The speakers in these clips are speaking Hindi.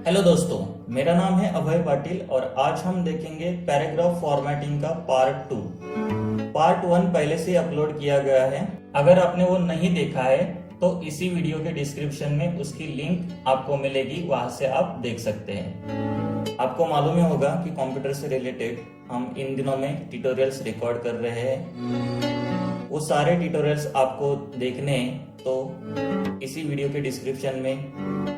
हेलो दोस्तों, मेरा नाम है अभय पाटिल और आज हम देखेंगे पैराग्राफ फॉर्मेटिंग का पार्ट 2। पार्ट 1 पहले से अपलोड किया गया है। अगर आपने वो नहीं देखा है तो इसी वीडियो के डिस्क्रिप्शन में उसकी लिंक आपको मिलेगी, वहां से आप देख सकते हैं। आपको मालूम ही होगा कि कंप्यूटर से रिलेटेड हम इन दिनों में ट्यूटोरियल्स रिकॉर्ड कर रहे हैं। वो सारे ट्यूटोरियल्स आपको देखने हैं तो इसी वीडियो के डिस्क्रिप्शन में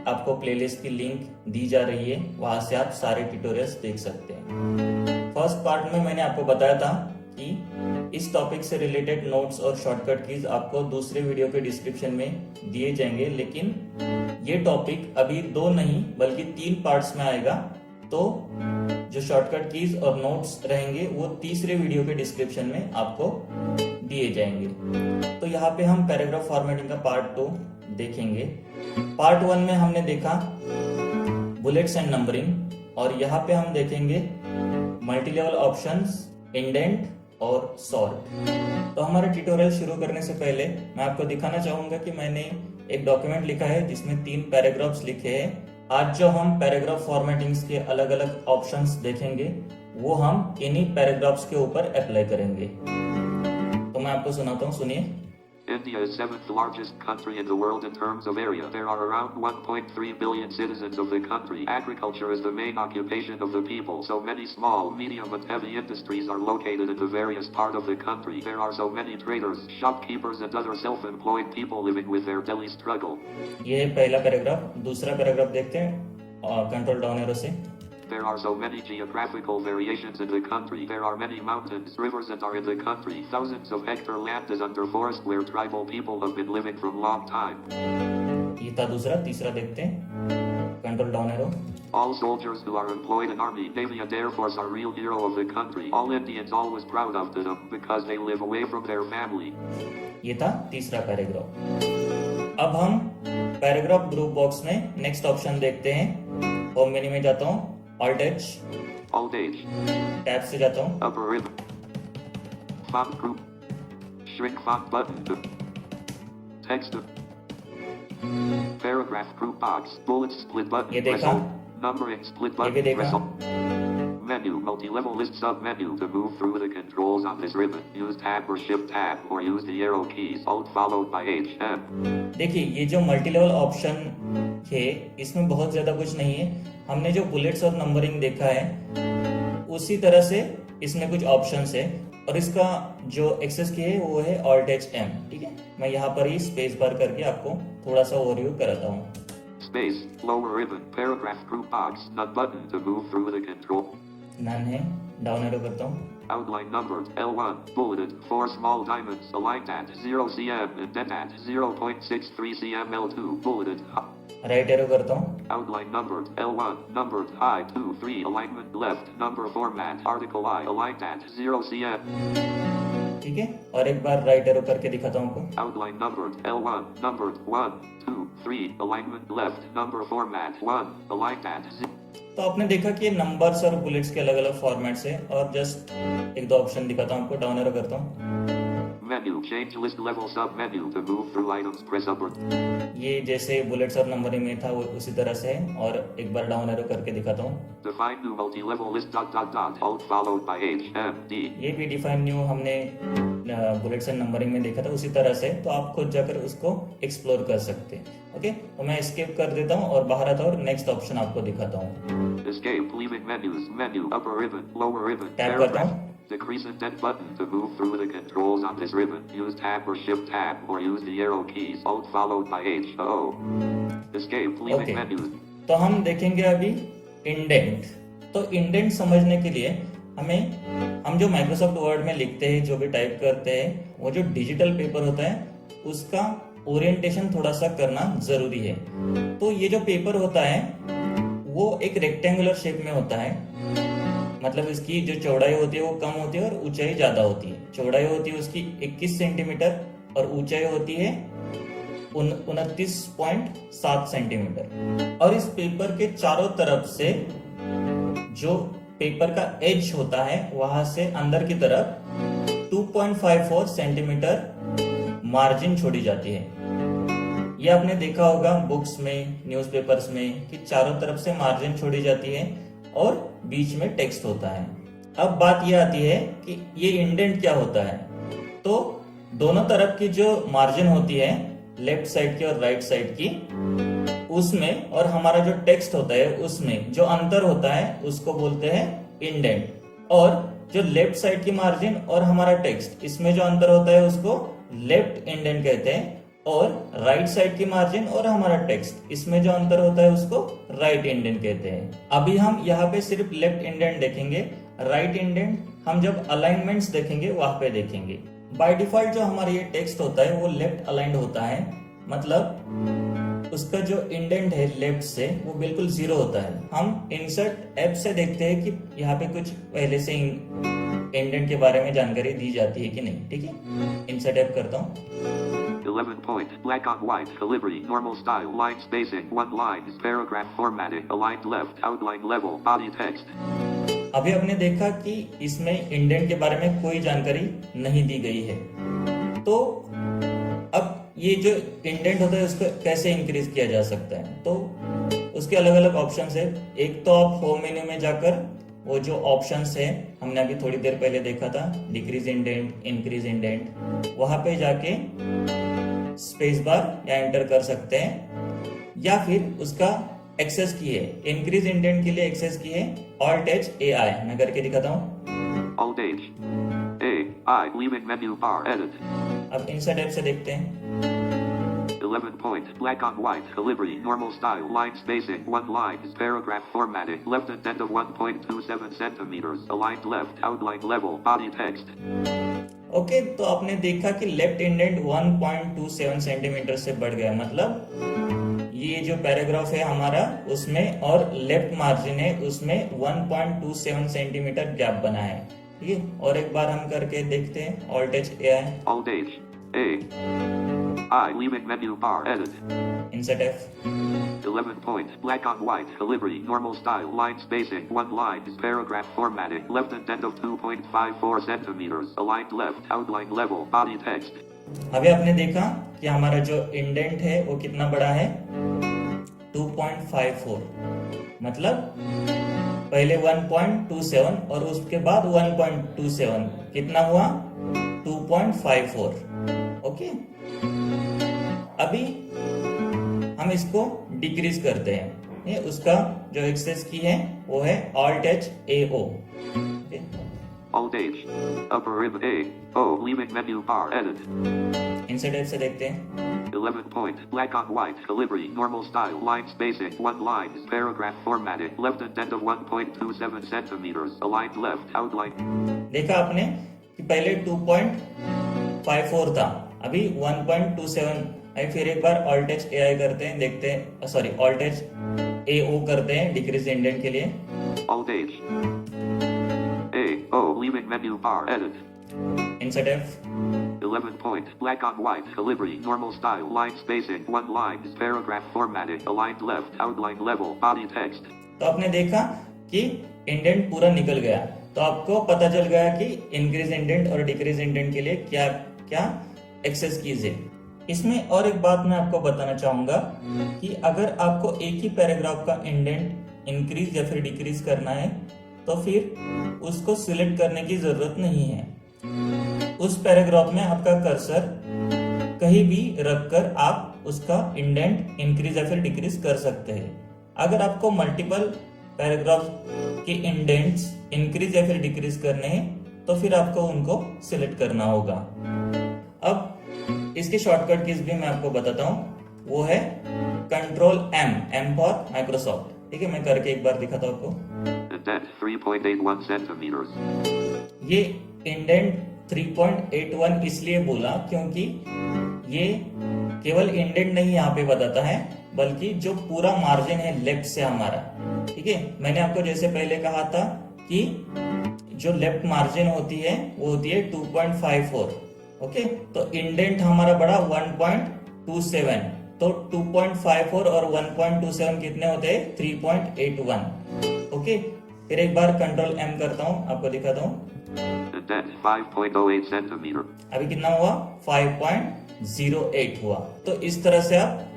आपको प्लेलिस्ट की लिंक दी जा रही है, वहां से आप सारे ट्यूटोरियल्स देख सकते हैं। फर्स्ट पार्ट में मैंने आपको बताया था कि इस टॉपिक से रिलेटेड नोट्स और शॉर्टकट कीज आपको दूसरे वीडियो के डिस्क्रिप्शन में दिए जाएंगे, लेकिन ये टॉपिक अभी 2 नहीं बल्कि 3 पार्ट्स में आएगा। तो जो शॉर्टकट कीज और नोट्स रहेंगे वो तीसरे वीडियो के डिस्क्रिप्शन में आपको दिए जाएंगे। तो यहाँ पे हम पैराग्राफ फॉर्मेटिंग का पार्ट 2 देखेंगे। पार्ट 1 में हमने देखा बुलेट्स एंड नंबरिंग, और यहाँ पे हम देखेंगे मल्टी लेवल ऑप्शंस, इंडेंट और सॉर्ट। तो हमारा ट्यूटोरियल शुरू करने से पहले मैं आपको दिखाना चाहूंगा कि मैंने एक डॉक्यूमेंट लिखा है जिसमें 3 पैराग्राफ्स लिखे हैं। आज जो हम पैराग्राफ फॉर्मेटिंग्स के अलग अलग ऑप्शंस देखेंगे वो हम इन्हीं पैराग्राफ्स के ऊपर अप्लाई करेंगे। तो मैं आपको सुनाता हूँ, सुनिए। India is 7th largest country in the world in terms of area. There are around 1.3 billion citizens of the country. Agriculture is the main occupation of the people. So many small, medium and heavy industries are located in the various part of the country. There are so many traders, shopkeepers and other self-employed people living with their daily struggle. ये पहला पैराग्राफ। दूसरा पैराग्राफ देखते हैं, कंट्रोल डाउन एरो से। There are so many geographical variations in the country. There are many mountains, rivers that are in the country. Thousands of hectare land is under forest where tribal people have been living for a long time. ये था दूसरा। तीसरा देखते हैं, control down arrow. All soldiers who are employed in Army, Navy and Air Force are real hero of the country. All Indians always proud of them because they live away from their family. ये था तीसरा पैराग्राफ। अब हम पैराग्राफ ग्रुप बॉक्स में नेक्स्ट ऑप्शन देखते हैं। होम मेन्यू में जाता हूँ, Alt H, Alt H, tab से जाता हूँ, upper ribbon, font group, shrink font button, text, paragraph group box, bullets split button, ये देखा? numbering split ये भी button, देखा? menu, multi-level list sub-menu. To move through the controls on this ribbon, use tab or shift tab or use the arrow keys, alt followed by H, M. देखिए, ये जो मल्टी लेवल ऑप्शन है इसमें बहुत ज्यादा कुछ नहीं है। हमने जो बुलेट्स और नंबरिंग देखा है उसी तरह से इसमें कुछ ऑप्शंस है, और इसका जो एक्सेस की है वो है Alt H M। ठीक है, मैं यहाँ पर ही स्पेस बार करके आपको थोड़ा सा ओवरव्यू कराता हूँ। Space, lower ribbon, paragraph group box, none button to move through the control. नन है, डाउन एरो करता हूँ। Outline numbered, L1, bulleted, 4 small diamonds, aligned at 0 cm, indent at 0.63 cm, L2, bulleted, right arrow करता हूँ। outline numbered, L1, numbered, I, 2, 3, alignment left, number format, article I, aligned at 0 cm. ठीक है, और एक बार राइट एरो करके दिखाता हूँ आपको। Outline numbered, L1, numbered, 1, 2, 3, alignment left, number format, 1, aligned at 0. तो आपने देखा कि नंबर्स और बुलेट्स के अलग अलग फॉर्मेट्स है, और जस्ट एक दो ऑप्शन दिखाता हूँ आपको। डाउन एरो करता हूँ। Menu, change list level sub menu to move through items, press upward. ये जैसे बुलेट्स और नंबरिंग में था वो उसी तरह से है, और एक बार डाउन एरो करके दिखाता हूँ। Define new multi-level list dot dot dot, alt followed by H, M, D. ये भी डिफाइन न्यू हमने बुलेट्स एंड नंबरिंग में देखा था उसी तरह से, तो आप खुद जाकर उसको एक्सप्लोर कर सकते हैं। ओके, तो मैं एस्केप कर देता हूँ और बाहर आता हूँ और नेक्स्ट ऑप्शन आपको दिखाता हूँ। Escape, leaving menus, menu, upper ribbon, lower ribbon, tab करता paragraph. हूँ। Decrease indent button to move through the controls on this ribbon. Use tab or shift tab or use the arrow keys, alt followed by H, O. Escape, leaving Okay. menus. तो हम देखेंगे अभी इंडेंट। तो इंडेंट समझने के लिए हम जो माइक्रोसॉफ्ट वर्ड में लिखते हैं, जो भी टाइप करते हैं, वो जो डिजिटल पेपर होता है उसका ओरिएंटेशन थोड़ा सा करना जरूरी है। तो ये जो पेपर होता है वो एक रेक्टेंगुलर शेप में होता है, मतलब इसकी जो चौड़ाई होती है वो कम होती है और ऊंचाई ज्यादा होती है। चौड़ाई होती है उसकी 21 सेंटीमीटर और ऊंचाई होती है 29.7 सेंटीमीटर। और इस पेपर के चारों तरफ से जो पेपर का एज होता है वहां से अंदर की तरफ 2.54 सेंटीमीटर मार्जिन छोड़ी जाती है। ये आपने देखा होगा बुक्स में, न्यूज़पेपर्स में कि चारों तरफ से मार्जिन छोड़ी जाती है और बीच में टेक्स्ट होता है। अब बात ये आती है कि ये इंडेंट क्या होता है। तो दोनों तरफ की जो मार्जिन होती है, लेफ्ट साइड की और राइट साइड की, उसमें और हमारा जो टेक्स्ट होता है उसमें जो अंतर होता है उसको बोलते हैं इंडेंट। और जो लेफ्ट साइड की मार्जिन और हमारा टेक्स्ट, इसमें जो अंतर होता है उसको लेफ्ट इंडेंट कहते हैं। और राइट साइड की मार्जिन और हमारा टेक्स्ट, इसमें जो अंतर होता है उसको राइट इंडेंट कहते हैं। अभी हम यहाँ पे सिर्फ लेफ्ट इंडेंट देखेंगे, राइट इंडेंट हम जब अलाइनमेंट्स देखेंगे वहां पे देखेंगे। बाय डिफॉल्ट जो हमारा ये टेक्स्ट होता है वो लेफ्ट अलाइंड होता है, मतलब उसका जो इंडेंट है लेफ्ट से वो बिल्कुल 0 होता है। हम इंसर्ट ऐप से देखते हैं कि यहाँ पे कुछ पहले से इंडेंट के बारे में जानकारी दी जाती है कि नहीं। ठीक है, इंसर्ट ऐप करता हूँ। 11 point, black on white, calibri, normal style, line spacing, one line, paragraph formatting, aligned left, outline level, body text. अभी आपने देखा कि इसमें इंडेंट के बारे में कोई जानकारी नहीं दी गई है। तो अब ये जो इंडेंट होता है उसको कैसे इंक्रीज किया जा सकता है, तो उसके अलग अलग ऑप्शंस है। एक तो आप होम मेन्यू में जाकर वो जो ऑप्शंस है, हमने अभी थोड़ी देर पहले देखा था, डिक्रीज इंडेंट, इंक्रीज इंडेंट, वहां पे जाके स्पेस बार या एंटर कर सकते हैं। या फिर उसका एक्सेस की है, इंक्रीज इंडेंट के लिए एक्सेस की है ऑल्ट एच ए आई। मैं करके दिखाता हूँ। Alt H, A, I, leaving menu bar, edit. अब इंसर्ट ऐप से देखते हैं। 11 point, black on white, calibri, normal style, line spacing, one line, paragraph formatting, left indent of 1.27 centimeters, aligned left, outline level, body text. Okay, तो आपने देखा कि लेफ्ट इंडेंट 1.27 सेंटीमीटर से बढ़ गया, मतलब ये जो पैराग्राफ है हमारा उसमें और लेफ्ट मार्जिन है उसमें 1.27 सेंटीमीटर गैप बना है। ठीक है, और एक बार हम करके देखते हैं। Alt H A I, Alt H, A, I, leaving menu bar, edit. Insert F. 11 point, black on white, calibri, normal style, line spacing, one line, paragraph formatting, left indent of 2.54 centimeters, aligned left, outline level, body text. अभी आपने देखा कि हमारा जो इंडेंट है वो कितना बड़ा है, 2.54, मतलब पहले 1.27 और उसके बाद 1.27, कितना हुआ 2.54। ओके, अभी हम इसको डिक्रीज करते हैं। ये उसका जो एक्सेस की है वो है Alt H A O. Alt H, upper rib A, O, leaving menu bar, edit. Insert app से देखते हैं। 11 point, black on white, calibri, normal style, line spacing, one line, paragraph formatting, left indent of 1.27 centimeters, aligned left, outline. देखा आपने कि पहले 2.54 था, अभी 1.27 है। फिर एक बार ऑल्ट एच ए आई करते हैं, देखते हैं, सॉरी ऑल्ट एच ए ओ करते हैं डिक्रीज इंडेंट के लिए। Alt H, A, O, leaving menu bar, edit. Insert F. 11 point, black on white, calibri, normal style, line spacing, one line, paragraph formatting, aligned left, outline level, body text. तो आपने देखा कि इंडेंट पूरा निकल गया, तो आपको पता चल गया कि इंक्रीज इंडेंट और डिक्रीज इंडेंट के लिए क्या क्या एक्सेस कीज है। इसमें और एक बात मैं आपको बताना चाहूंगा कि अगर आपको एक ही पैराग्राफ का इंडेंट इंक्रीज या फिर डिक्रीज करना है तो फिर उसको सिलेक्ट करने की जरूरत नहीं है। उस पैराग्राफ में आपका कर्सर कहीं भी रखकर आप उसका इंडेंट इंक्रीज या फिर डिक्रीज कर सकते हैं। अगर आपको मल्टीपल पैराग्राफ के इंडेंट्स इंक्रीज या फिर डिक्रीज करने हैं तो फिर आपको उनको सिलेक्ट करना होगा। अब इसके शॉर्टकट कीज भी मैं आपको बताता हूँ, वो है control M, M for Microsoft. ठीक है, मैं करके एक बार दिखाता हूँ आपको। Indent 3.81 centimeters. ये इंडेंट 3.81 इसलिए बोला क्योंकि ये केवल इंडेंट नहीं यहाँ पे बताता है, बल्कि जो पूरा मार्जिन है लेफ्ट से हमारा। ठीक है, मैंने आपको जैसे पहले कहा था कि जो लेफ्ट मार्जिन होती है वो होती है 2.54। ओके, तो इंडेंट हमारा बड़ा 1.27, तो 2.54 और 1.27 कितने होते हैं, 3.81। ओके, फिर एक बार कंट्रोल एम करता हूँ, आपको दिखाता हूँ। Indent 5.08 centimeter. अभी कितना हुआ, 5.08 0.08 हुआ। तो इस तरह से आप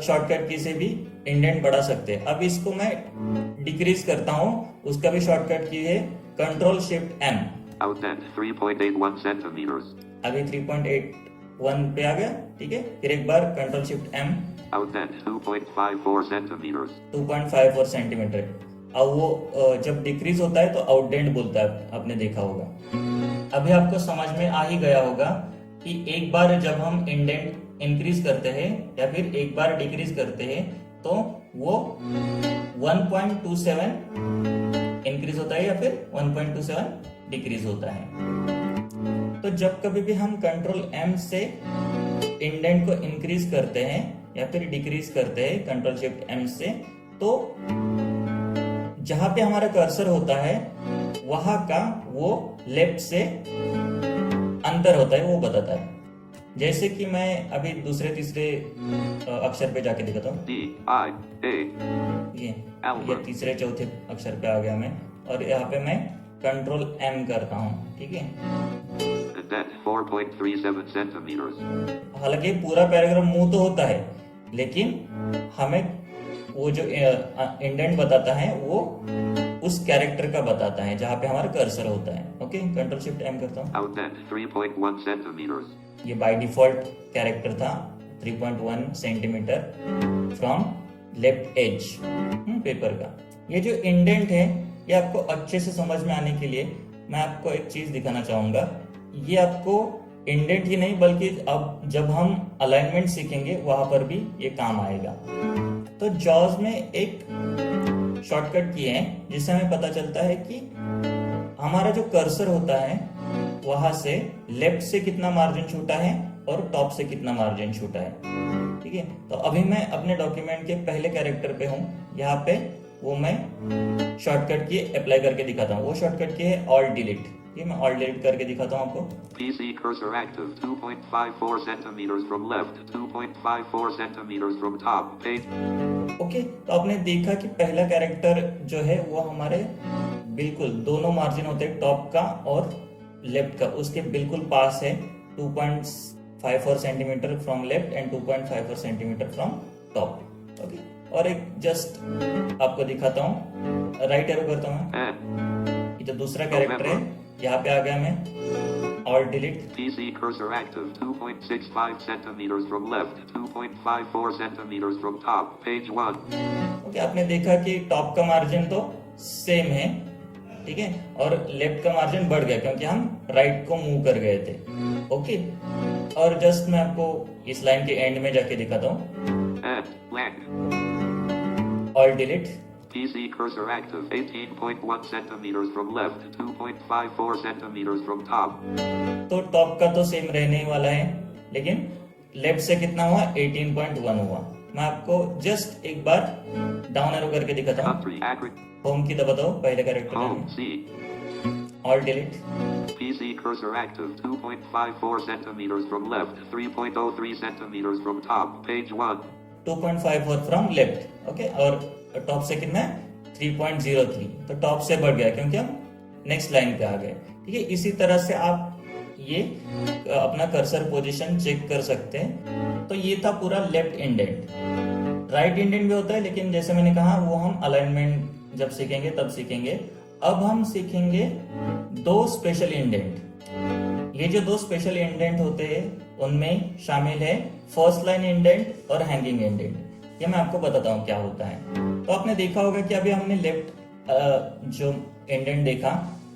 शॉर्टकट की से भी इंडेंट बढ़ा सकते हैं। अब इसको मैं डिक्रीज करता हूं, उसका भी शॉर्टकट की है control shift M. Outdent 3.81 centimeters. अभी 3.81 पे आ गया, ठीक है। फिर एक बार control shift M, Outdent 2.54 centimeters. 2.54 centimetre. अब वो जब डिक्रीज होता है तो आउटडेंट बोलता है, आपने देखा होगा। अभी आपको समझ में आ ही गया होगा कि एक बार जब हम इंडेंट इंक्रीज करते हैं या फिर एक बार डिक्रीज करते हैं तो वो 1.27 इंक्रीज होता है या फिर 1.27 डिक्रीज होता है। तो जब कभी भी हम कंट्रोल एम से इंडेंट को इंक्रीज करते हैं या फिर डिक्रीज करते हैं कंट्रोल शिफ्ट एम से, तो जहां पे हमारा कर्सर होता है वहां का वो लेफ्ट से अंतर होता है, वो बताता है। जैसे कि मैं अभी दूसरे तीसरे अक्षर पे जाके दिखाता हूँ। D I A. ये तीसरे चौथे अक्षर पे आ गया मैं, और यहाँ पे मैं कंट्रोल एम करता हूँ, ठीक है। Indent 4.37 centimeters. हालांकि पूरा पैराग्राफ मुंह तो होता है, लेकिन हमें वो जो इंडेंट बताता है वो उस कैरेक्टर का बताता है जहां पे हमारा कर्सर होता है। ओके, कंट्रोल शिफ्ट एम करता हूँ। Outdent 3.1 centimeters. ये बाय डिफॉल्ट कैरेक्टर था 3.1 centimetre from left edge paper का। ये जो इंडेंट है ये आपको अच्छे से समझ में आने के लिए मैं आपको एक चीज दिखाना चाहूंगा। ये आपको इंडेंट ही नहीं बल्कि अब जब हम अलाइनमेंट सीखेंगे वहां पर भी ये काम आएगा। तो जॉज में एक शॉर्टकट की है जिससे हमें पता चलता है कि हमारा जो कर्सर होता है वहां से लेफ्ट से कितना मार्जिन छूटा है और टॉप से कितना मार्जिन छूटा है, ठीक है। तो अभी मैं अपने डॉक्यूमेंट के पहले कैरेक्टर पे हूँ, यहाँ पे वो मैं शॉर्टकट की अप्लाई करके दिखाता हूँ। वो शॉर्टकट की है ऑल्ट डिलीट। ये मैं ऑल्ट डिलीट करके दिखाता हूँ आपको। PC cursor active 2.54 centimeters from left, 2.54 centimeters from top. Page. Okay, तो आपने देखा कि पहला कैरेक्टर जो है वो हमारे बिल्कुल दोनों मार्जिन होते हैं, टॉप का और लेफ्ट का, उसके बिल्कुल पास है। 2.54 centimetre from left and 2.54 centimetre from top. Okay, और एक जस्ट आपको दिखाता हूँ, राइट एरो करता हूँ मैं। ये जो दूसरा कैरेक्टर है यहाँ पे आ गया मैं, alt delete. PC cursor active 2.65 centimeters from left, 2.54 centimeters from top. Page 1. Okay, आपने देखा कि टॉप का मार्जिन तो सेम है, ठीक है, और लेफ्ट का मार्जिन बढ़ गया क्योंकि हम राइट को मूव कर गए थे। ओके, और जस्ट मैं आपको इस लाइन के एंड में जाके दिखाता हूँ। Alt delete. PC cursor active 18.1 centimeters from left, 2.54 centimeters from top. तो टॉप का तो सेम रहने ही वाला है, लेकिन लेफ्ट से कितना हुआ? 18.1 हुआ। मैं आपको जस्ट एक बार डाउन एरो करके दिखाता हूँ। Country agri. होम की दबाता हूँ पहले कैरेक्टर Home में। C. Alt delete. PC cursor active 2.54 centimeters from left, 3.03 centimeters from top. Page 1. 2.54 from left. Okay, और टॉप से कितना है? 3.03। तो टॉप से बढ़ गया क्योंकि हम नेक्स्ट लाइन पे आ गए, ठीक है। इसी तरह से आप ये अपना कर्सर पोजीशन चेक कर सकते हैं। तो ये था पूरा लेफ्ट इंडेंट। राइट इंडेंट भी होता है, लेकिन जैसे मैंने कहा वो हम अलाइनमेंट जब सीखेंगे तब सीखेंगे। अब हम सीखेंगे दो स्पेशल इंडेंट। ये जो दो स्पेशल इंडेंट होते हैं उनमें शामिल है फर्स्ट लाइन इंडेंट और हैंगिंग इंडेंट। ये मैं आपको बताता हूँ क्या होता है। तो आपने देखा होगा कि अभी हमने लेफ्ट जो इंडेंट देखा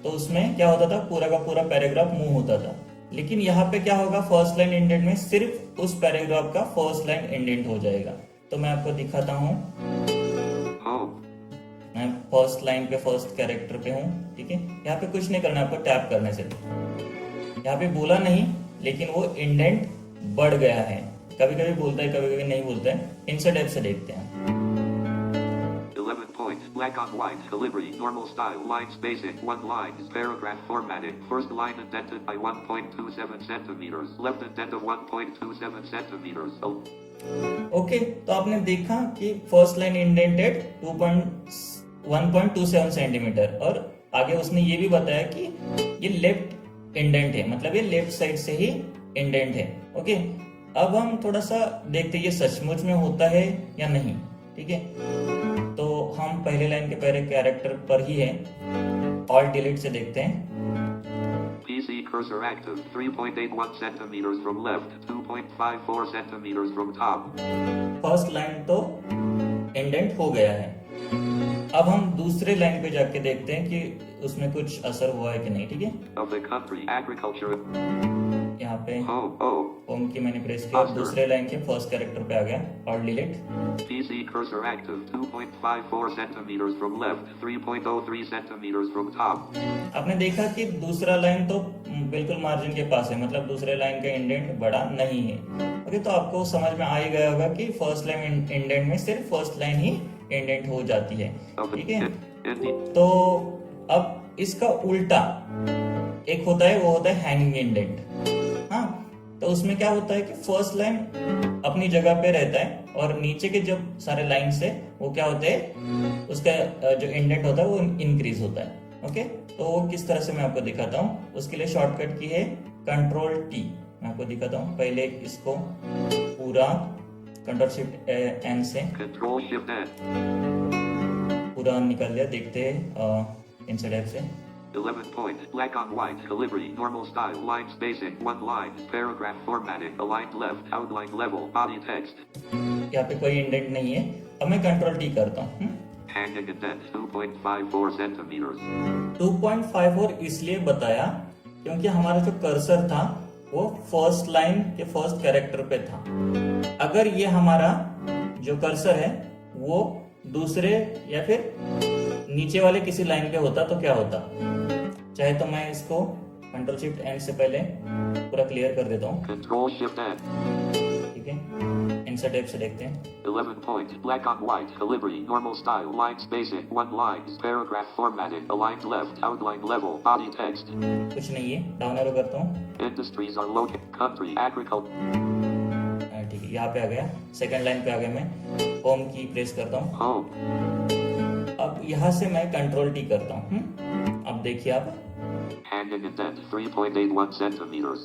तो उसमें क्या होता था, पूरा का पूरा पैराग्राफ मूव होता था। लेकिन यहाँ पे क्या होगा, फर्स्ट लाइन इंडेंट में सिर्फ उस पैराग्राफ का फर्स्ट लाइन इंडेंट हो जाएगा। तो मैं आपको दिखाता हूँ। मैं फर्स्ट लाइन पे फर्स्ट कैरेक्टर पे हूँ, ठीक है। यहाँ पे कुछ नहीं करना, आपको टैप करने से। यहाँ पे बोला नहीं, लेकिन वो इंडेंट बढ़ गया है। कभी कभी बोलता है, कभी कभी नहीं बोलता है। इंसर्ट ऐप से देखते हैं। 11 points, black on white, delivery, normal style, line spacing, 1 line, paragraph formatting, first line indented by 1.27 centimeters, left indent of 1.27 centimeters. Okay, तो आपने देखा कि फर्स्ट लाइन इंडेंटेड 1.27 सेंटीमीटर, और आगे उसने ये भी बताया कि ये लेफ्ट इंडेंट है, मतलब ये लेफ्ट साइड से ही इंडेंट है। ओके, अब हम थोड़ा सा देखते हैं ये सचमुच में होता है या नहीं। ठीक है, तो हम पहले लाइन के पहले कैरेक्टर पर ही है, ऑल्ट डिलीट से देखते हैं। PC cursor active, 3.81 centimeters from left, 2.54 centimeters from top. First line तो इंडेंट हो गया है। अब हम दूसरे लाइन पे जाके देखते हैं कि उसमें कुछ असर हुआ है कि नहीं। ठीक है, Of the country, agriculture, यहाँ पे home, होम की मैंने प्रेस किया, दूसरे लाइन के फर्स्ट कैरेक्टर पे आ गया, alt delete. PC cursor active, 2.54 centimeters from left, 3.03 centimeters from top. आपने देखा कि दूसरा लाइन तो बिल्कुल मार्जिन के पास है, मतलब दूसरे लाइन का इंडेंट बड़ा नहीं है। ओके, तो आपको समझ में आ ही गया होगा कि फर्स्ट लाइन इंडेंट में सिर्फ फर्स्ट लाइन ही इंडेंट हो जाती है। ठीक है, तो अब इसका उल्टा एक होता है, वो होता है हैंगिंग इंडेंट। हाँ, तो उसमें क्या होता है कि फर्स्ट लाइन अपनी जगह पे रहता है और नीचे के जब सारे लाइन से वो क्या होते हैं, उसका जो इंडेंट होता है वो इंक्रीज होता है। ओके, तो वो किस तरह से मैं आपको दिखाता हूँ। उसके लिए शॉर्टकट की है कंट्रोल टी। मैं आपको दिखाता हूँ, पहले इसको पूरा कंट्रोल शिफ्ट एन से Control shift N. पूरा निकाल लिया। देखते हैं इनसाइड ऐप से 11 point, black on white, calibri, normal style, line spacing, one line, paragraph formatting, aligned left, outline level, body text. यहाँ पे कोई इंडेंट नहीं है। अब मैं कंट्रोल टी करता हूँ। Hanging indent, 2.54 centimeters. 2.54 इसलिए बताया क्योंकि हमारा जो कर्सर था वो फर्स्ट लाइन के फर्स्ट कैरेक्टर पे था। अगर ये हमारा जो कर्सर है वो दूसरे या फिर नीचे वाले किसी लाइन पे होता तो क्या होता। चाहे तो मैं इसको कंट्रोल शिफ्ट एन से पहले पूरा क्लियर कर देता हूँ। Control shift N. ठीक है, इंसर्ट ऐप से देखते हैं। 11 point, black on white, calibri, normal style, line spacing, one line, paragraph formatting, aligned left, outline level, body text. कुछ नहीं है, डाउन एरो करता हूँ। Industries are located, country, agriculture, ठीक है, यहाँ पे आ गया, सेकंड लाइन पे आ गया। मैं होम की प्रेस करता हूँ। home. अब यहाँ से मैं कंट्रोल टी करता हूँ। अब देखिए आप, Hanging indent, 3.81 centimeters.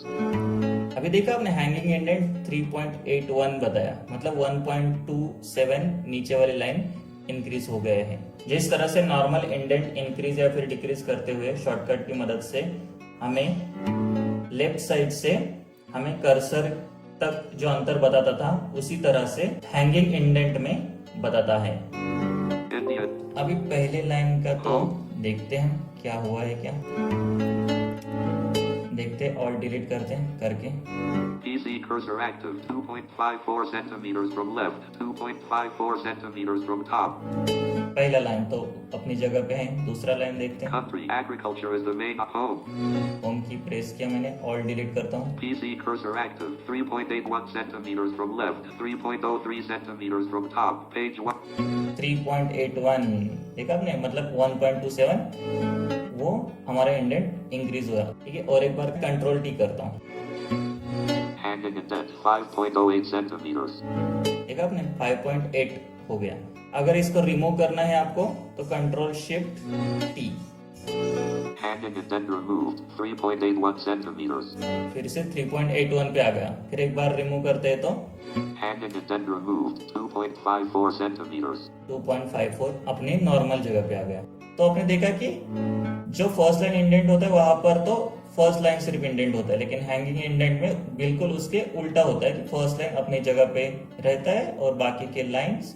अभी देखा आपने हैंगिंग इंडेंट 3.81 बताया, मतलब 1.27 नीचे वाली लाइन इंक्रीज हो गए हैं। जिस तरह से नॉर्मल इंडेंट इंक्रीज या फिर डिक्रीज करते हुए शॉर्टकट की मदद से हमें लेफ्ट साइड से हमें कर्सर तक जो अंतर बताता था, उसी तरह से हैंगिंग इंडेंट में बताता है। Indian, अभी पहले लाइन का तो देखते हैं क्या हुआ है। क्या देखते हैं, और डिलीट करते हैं करके। PC cursor active, 2.54 centimeters from left, 2.54 centimeters from top. पहला लाइन तो अपनी जगह पे है, दूसरा लाइन देखते हैं। Country, agriculture is the main home. Home की प्रेस किया मैंने, ऑल डिलीट करता हूँ। PC cursor active, 3.81 centimeters from left, 3.03 centimeters from top. Page 1. 3.81 देखा आपने, मतलब 1.27 वो हमारा इंडेंट इंक्रीज हुआ। ठीक है, और एक बार कंट्रोल टी करता हूँ। Hanging indent, 5.08 centimeters. देखा आपने, 5.8 हो गया। अगर इसको रिमूव करना है आपको तो control shift T. Hanging indent removed, 3.81 centimeters. फिर से 3.81 पे आ गया। फिर एक बार रिमूव करते हैं तो Hanging indent removed, 2.54 centimeters. 2.54 अपनी नॉर्मल जगह पे आ गया। तो आपने देखा कि जो फर्स्ट लाइन इंडेंट होता है वहां पर तो फर्स्ट लाइन सिर्फ इंडेंट होता है, लेकिन हैंगिंग इंडेंट में बिल्कुल उसके उल्टा होता है कि फर्स्ट लाइन अपनी जगह पे रहता है और बाकी के लाइंस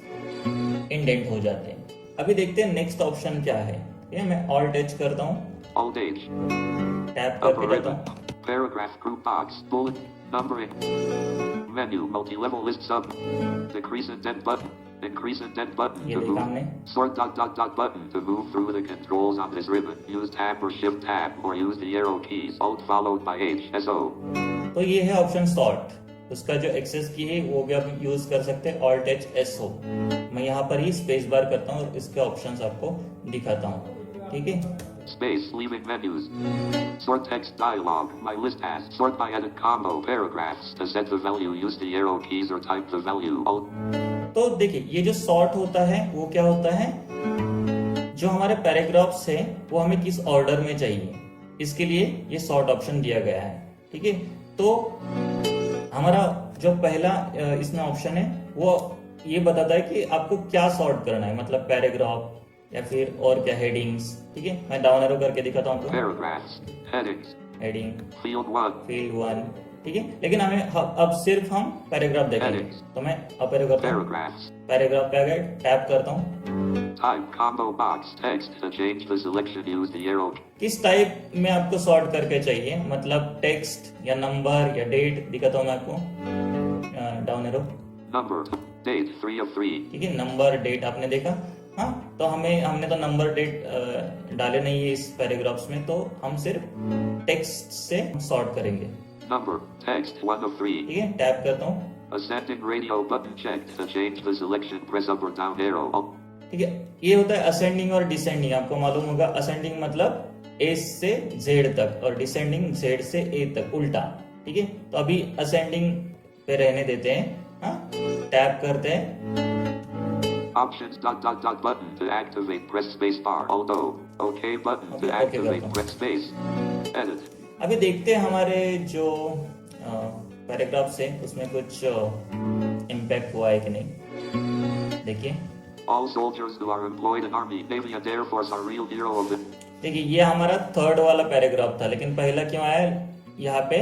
इंडेंट हो जाते हैं। अभी देखते हैं नेक्स्ट ऑप्शन क्या है। ये मैं ऑल टच करता हूँ, Alt H. टैप Upper करके जाता ribbon. हूँ। Paragraph group box. Bullet. Numbering. Menu. Multi-level list sub. Decrease indent button. Increase indent button ये to देखा हमने। move. Sort dot button to move through the controls on this ribbon. Use tab or shift tab or use the arrow keys. Alt followed by H. SO. तो ये है ऑप्शन सॉर्ट, उसका जो एक्सेस की है वो भी आप यूज कर सकते हैं, ऑल्ट एच एस ओ। मैं यहाँ पर ही स्पेस बार करता हूँ और इसके ऑप्शंस आपको दिखाता हूँ। ठीक है, Space. Leaving menus. Sort text dialog. My list has. Sort by edit combo paragraphs. To set the value, use the arrow keys or type the value. Alt. तो देखिए ये जो सॉर्ट होता है वो क्या होता है, जो हमारे पैराग्राफ्स है वो हमें किस ऑर्डर में चाहिए, इसके लिए ये सॉर्ट ऑप्शन दिया गया है। ठीक है, तो हमारा जो पहला इसमें ऑप्शन है वो ये बताता है कि आपको क्या सॉर्ट करना है, मतलब पैराग्राफ या फिर और क्या, हेडिंग्स। ठीक है, मैं डाउन एरो करके दिखाता हूँ आपको। Paragraphs. Headings. Heading, Field 1. Field 1, ठीक है। लेकिन हमें अब सिर्फ हम पैराग्राफ देखेंगे, Headings. तो मैं अप एरो करता हूँ, Paragraphs. पैराग्राफ पे आ गए, टैप करता हूँ। Type combo box text. To change the selection, use the arrow. किस टाइप में आपको सॉर्ट करके चाहिए, मतलब टेक्स्ट या नंबर या डेट, दिखाता हूँ मैं आपको। Down arrow, Number. Date 3 of 3. ठीक है, नंबर डेट आपने देखा। हाँ, तो हमने तो नंबर डेट डाले नहीं है इस पैराग्राफ्स में, तो हम सिर्फ टेक्स्ट से सॉर्ट करेंगे। Number. Text 1 of 3. ठीक है, टैप करता हूँ। Ascending radio button checked. To change the selection, press up or down arrow. ठीक है, ये होता है असेंडिंग और डिसेंडिंग। आपको मालूम होगा असेंडिंग मतलब ए से जेड तक और डिसेंडिंग जेड से ए तक, उल्टा। ठीक है, तो अभी असेंडिंग पे रहने देते हैं। हाँ, टैप करते हैं। Options ... button to activate, press space bar. Although. OK button to Okay, activate, करता हूँ। press space. Edit. अभी देखते हैं हमारे जो पैराग्राफ से उसमें कुछ इम्पैक्ट हुआ है कि नहीं। देखिए, All soldiers who are employed in Army, Navy and Air Force are real hero of the... देखिए ये हमारा थर्ड वाला पैराग्राफ था, लेकिन पहला क्यों आया, यहाँ पे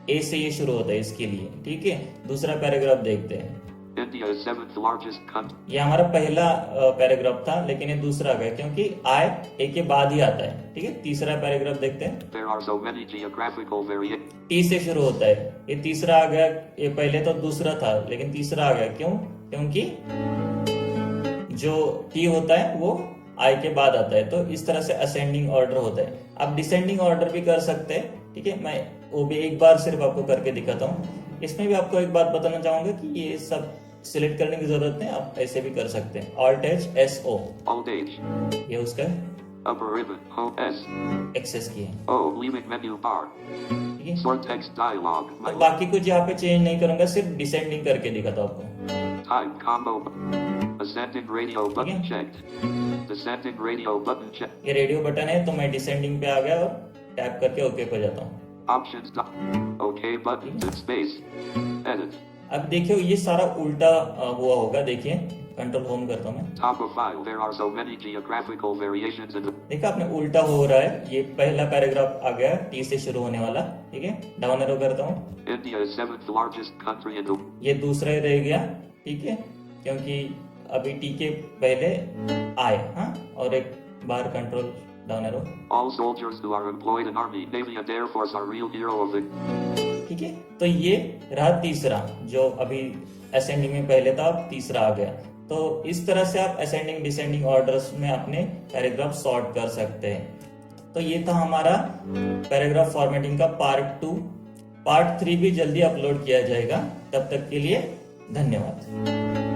ए से ये शुरू होता है इसके लिए। ठीक है, दूसरा पैराग्राफ देखते हैं। India is 7th largest country. ये हमारा पहला पैराग्राफ था, लेकिन ये दूसरा आ गया क्योंकि आय ए के बाद ही आता है। ठीक है, तीसरा पैराग्राफ देखते हैं। There are so many geographical variations. T से शुरू होता है, ये तीसरा आ गया। ये पहले तो दूसरा था, लेकिन तीसरा आ गया। क्यों? क्योंकि जो टी होता है वो आई के बाद आता है, तो इस तरह से असेंडिंग ऑर्डर होता है। आप डिसेंडिंग ऑर्डर भी कर सकते हैं। ठीक है, मैं वो भी एक बार सिर्फ आपको करके दिखाता हूँ। इसमें भी आपको एक बात बताना चाहूंगा कि ये सब सिलेक्ट करने की जरूरत नहीं, आप ऐसे भी कर सकते हैं। Alt H S O, Alt H. ये उसका Upper ribbon. Home S. Access key है। O. Leaving menu bar. ठीक है, Sort text dialog. तो बाकी कुछ यहाँ पे चेंज नहीं करूंगा, सिर्फ डिसेंडिंग करके दिखाता हूँ आपको। Type combo. Ascending radio button checked. Descending radio button checked. ये रेडियो बटन है, तो मैं डिसेंडिंग पे आ गया और टैप करके ओके पे जाता हूँ। Options. OK button to space. Edit. अब देखिए ये सारा उल्टा हुआ होगा। देखिए, कंट्रोल होम करता हूँ मैं। Top of file. There are so many geographical variations in the... देखा आपने, उल्टा हो रहा है। ये पहला पैराग्राफ आ गया टी से शुरू होने वाला। ठीक है, डाउन एरो करता हूँ। India is 7th largest country in the... ये दूसरा ही रह गया। ठीक है, क्योंकि अभी टी के पहले आए। हाँ, और एक बार control down arrow. All soldiers who are employed in Army, Navy and Air Force are real hero of the... ठीक है, तो ये रहा तीसरा, जो अभी असेंडिंग में पहले था, अब तीसरा आ गया। तो इस तरह से आप असेंडिंग डिसेंडिंग ऑर्डर्स में अपने पैराग्राफ सॉर्ट कर सकते हैं। तो ये था हमारा पैराग्राफ फॉर्मेटिंग का पार्ट 2। पार्ट 3 भी जल्दी अपलोड किया जाएगा। तब तक के लिए धन्यवाद।